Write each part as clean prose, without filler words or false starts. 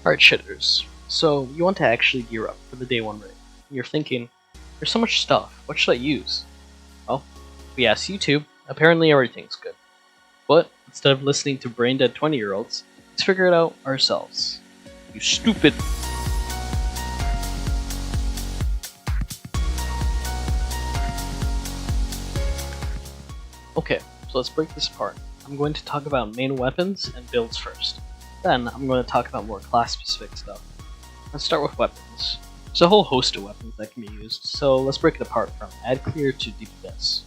Alright shitters, so you want to actually gear up for the day 1 raid. You're thinking, there's so much stuff, what should I use? Well, we asked YouTube, apparently everything's good. But instead of listening to brain dead 20-year-olds, let's figure it out ourselves. You stupid. Okay, so let's break this apart. I'm going to talk about main weapons and builds first. Then I'm going to talk about more class-specific stuff. Let's start with weapons. There's a whole host of weapons that can be used, so let's break it apart from ad clear to DPS.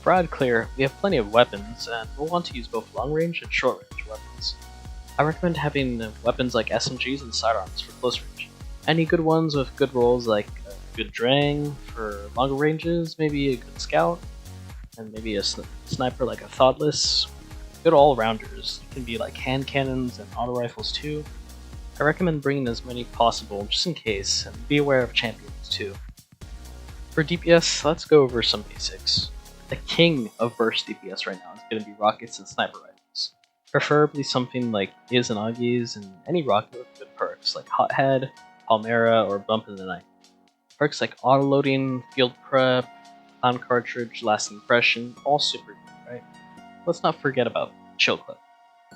For ad clear, we have plenty of weapons, and we'll want to use both long range and short range weapons. I recommend having weapons like SMGs and sidearms for close range. Any good ones with good rolls like a good Drang for longer ranges, maybe a good scout, and maybe a sniper like a Thoughtless. Good all-rounders. It can be like hand cannons and auto rifles too. I recommend bringing as many possible just in case, and be aware of champions too. For DPS, let's go over some basics. The king of burst DPS right now is going to be rockets and sniper rifles. Preferably something like Izanagi's and any rocket with good perks like Hothead, Palmera, or Bump in the Night. Perks like auto-loading, field prep, clown cartridge, last impression, all super good, right? Let's not forget about chill clip.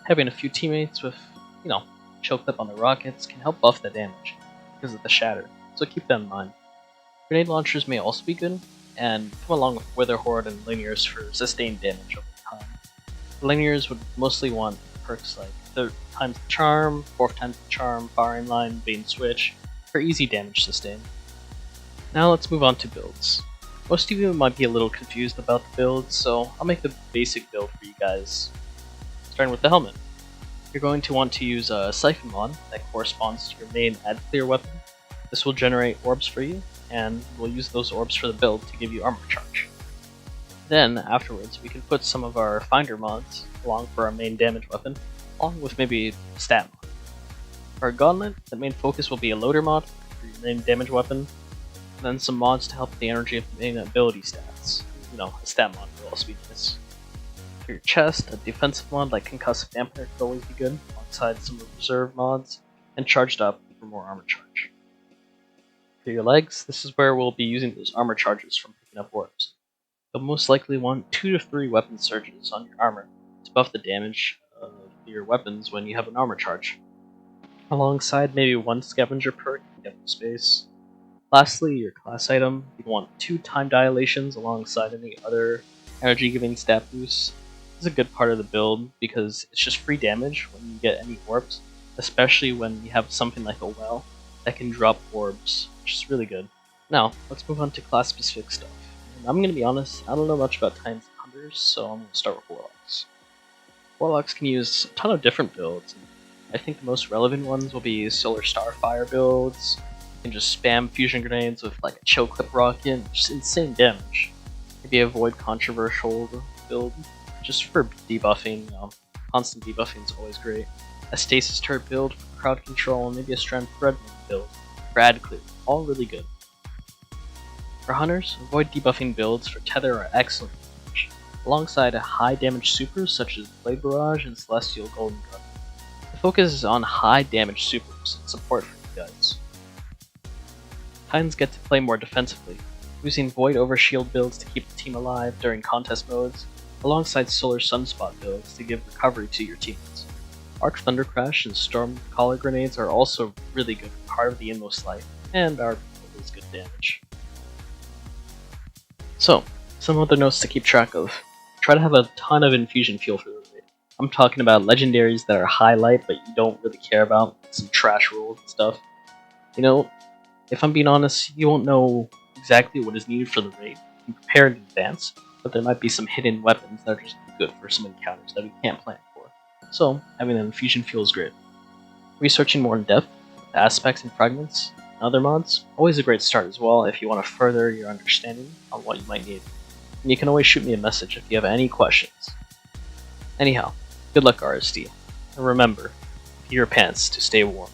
Having a few teammates with, chill clip on the rockets can help buff the damage because of the shatter, so keep that in mind. Grenade launchers may also be good, and come along with Witherhoard and linears for sustained damage over time. The linears would mostly want perks like 3rd times the charm, 4th times the charm, firing line, bait and switch for easy damage sustain. Now let's move on to builds. Most of you might be a little confused about the build, so I'll make the basic build for you guys. Starting with the helmet. You're going to want to use a Siphon mod that corresponds to your main ad clear weapon. This will generate orbs for you, and we'll use those orbs for the build to give you armor charge. Then, afterwards, we can put some of our Finder mods along for our main damage weapon, along with maybe stat mod. For our Gauntlet, the main focus will be a loader mod for your main damage weapon, and then some mods to help the energy of the main ability stats. A stat mod will also be nice. For your chest, a defensive mod like Concussive Vampire could always be good, alongside some reserve mods, and charged up for more armor charge. For your legs, this is where we'll be using those armor charges from picking up orbs. You'll most likely want 2 to 3 weapon surges on your armor to buff the damage of your weapons when you have an armor charge. Alongside maybe 1 scavenger perk to get the space. Lastly, your class item, you want 2 time dilations alongside any other energy giving stat boosts. This is a good part of the build because it's just free damage when you get any orbs, especially when you have something like a well that can drop orbs, which is really good. Now, let's move on to class specific stuff. And I'm going to be honest, I don't know much about Titans and Hunters, so I'm going to start with Warlocks. Warlocks can use a ton of different builds, and I think the most relevant ones will be Solar Starfire builds. You can just spam fusion grenades with like a chill clip rocket, just insane damage. Maybe avoid controversial build, just for debuffing. Constant debuffing is always great. A stasis turret build for crowd control, and maybe a strength thread build for ad clear, all really good. For hunters, avoid debuffing builds for tether are excellent damage, alongside a high damage supers such as Blade Barrage and Celestial Golden Gun. The focus is on high damage supers and support for you guys. Titans get to play more defensively, using Void Overshield builds to keep the team alive during contest modes, alongside Solar Sunspot builds to give recovery to your teammates. Arc Thundercrash and Storm Collar grenades are also really good for part of the inmost life, and are always good damage. So, some other notes to keep track of. Try to have a ton of infusion fuel for the raid. I'm talking about legendaries that are highlight but you don't really care about, some trash rolls and stuff. If I'm being honest, you won't know exactly what is needed for the raid. You can prepare in advance, but there might be some hidden weapons that are just good for some encounters that we can't plan for. So, having an infusion fuel is great. Researching more in depth, the aspects and fragments, and other mods, always a great start as well if you want to further your understanding on what you might need. And you can always shoot me a message if you have any questions. Anyhow, good luck RSD, and remember, pee your pants to stay warm.